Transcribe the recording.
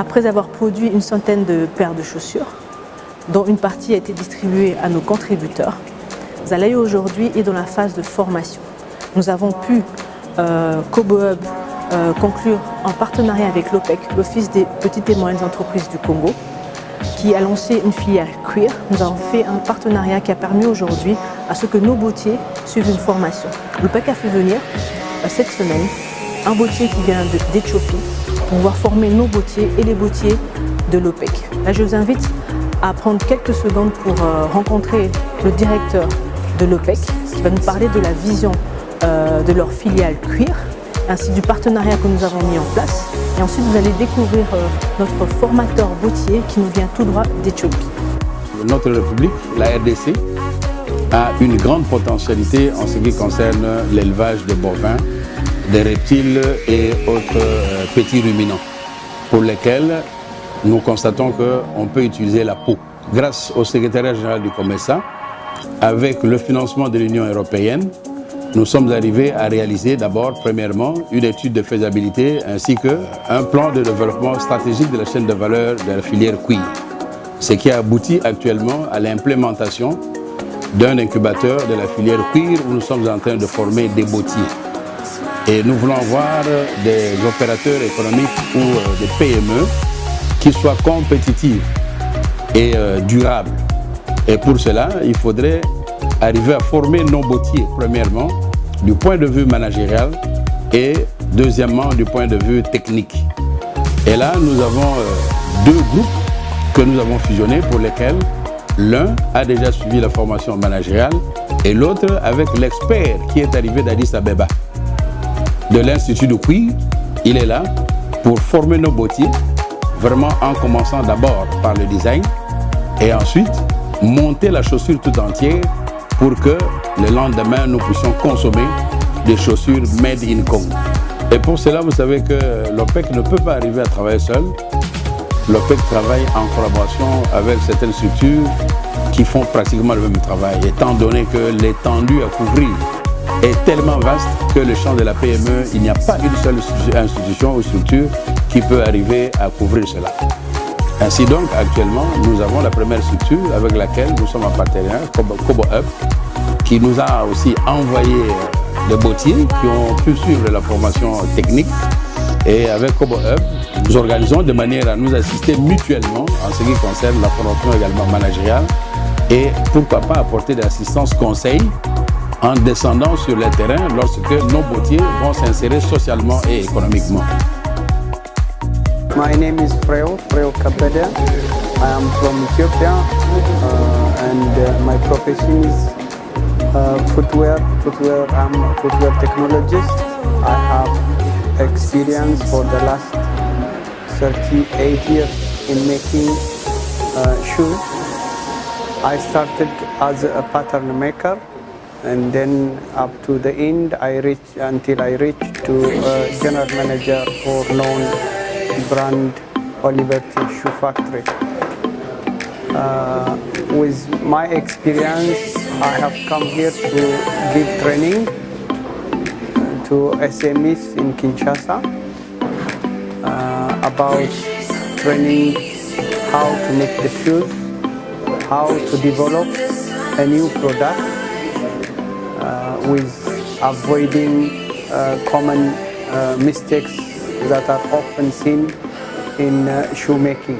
Après avoir produit une centaine de paires de chaussures, dont une partie a été distribuée à nos contributeurs, Zalayo aujourd'hui est dans la phase de formation. Nous avons pu, Kobo Hub, conclure en partenariat avec l'OPEC, l'Office des petites et moyennes entreprises du Congo, qui a lancé une filière cuir. Nous avons fait un partenariat qui a permis aujourd'hui à ce que nos bottiers suivent une formation. L'OPEC a fait venir cette semaine un bottier qui vient d'Éthiopie pour pouvoir former nos bottiers et les bottiers de l'OPEC. Là, je vous invite à prendre quelques secondes pour rencontrer le directeur de l'OPEC qui va nous parler de la vision de leur filiale cuir, ainsi du partenariat que nous avons mis en place. Et ensuite, vous allez découvrir notre formateur bottier qui nous vient tout droit d'Éthiopie. Notre République, la RDC, a une grande potentialité en ce qui concerne l'élevage de bovins, des reptiles et autres petits ruminants, pour lesquels nous constatons qu'on peut utiliser la peau. Grâce au secrétariat général du COMESA, avec le financement de l'Union européenne, nous sommes arrivés à réaliser d'abord, premièrement, une étude de faisabilité ainsi qu'un plan de développement stratégique de la chaîne de valeur de la filière cuir. Ce qui a abouti actuellement à l'implémentation d'un incubateur de la filière cuir où nous sommes en train de former des bottiers. Et nous voulons voir des opérateurs économiques ou des PME qui soient compétitifs et durables. Et pour cela, il faudrait arriver à former nos bottiers, premièrement, du point de vue managérial et deuxièmement, du point de vue technique. Et là, nous avons deux groupes que nous avons fusionnés pour lesquels l'un a déjà suivi la formation managériale et l'autre avec l'expert qui est arrivé d'Addis Abeba. De l'Institut de cuir, il est là pour former nos bottiers, vraiment en commençant d'abord par le design et ensuite monter la chaussure tout entière pour que le lendemain nous puissions consommer des chaussures made in Congo. Et pour cela, vous savez que l'OPEC ne peut pas arriver à travailler seul. L'OPEC travaille en collaboration avec certaines structures qui font pratiquement le même travail, étant donné que l'étendue à couvrir est tellement vaste que le champ de la PME, il n'y a pas une seule institution ou structure qui peut arriver à couvrir cela. Ainsi donc, actuellement, nous avons la première structure avec laquelle nous sommes en partenariat, Kobo Hub, qui nous a aussi envoyé des bottiers qui ont pu suivre la formation technique. Et avec Kobo Hub, nous organisons de manière à nous assister mutuellement en ce qui concerne la formation également managériale et pourquoi pas apporter de l'assistance conseil en descendant sur le terrain lorsque nos bottiers vont s'insérer socialement et économiquement. My name is Freo Kabede. I am from Ethiopia and my profession is footwear. I'm a footwear technologist. I have experience for the last 38 years in making shoes. I started as a pattern maker and then up to the end until I reached to general manager for known brand Oliverty Shoe Factory. With my experience, I have come here to give training to SMEs in Kinshasa about training how to make the shoes, how to develop a new product with avoiding common mistakes that are often seen in shoemaking.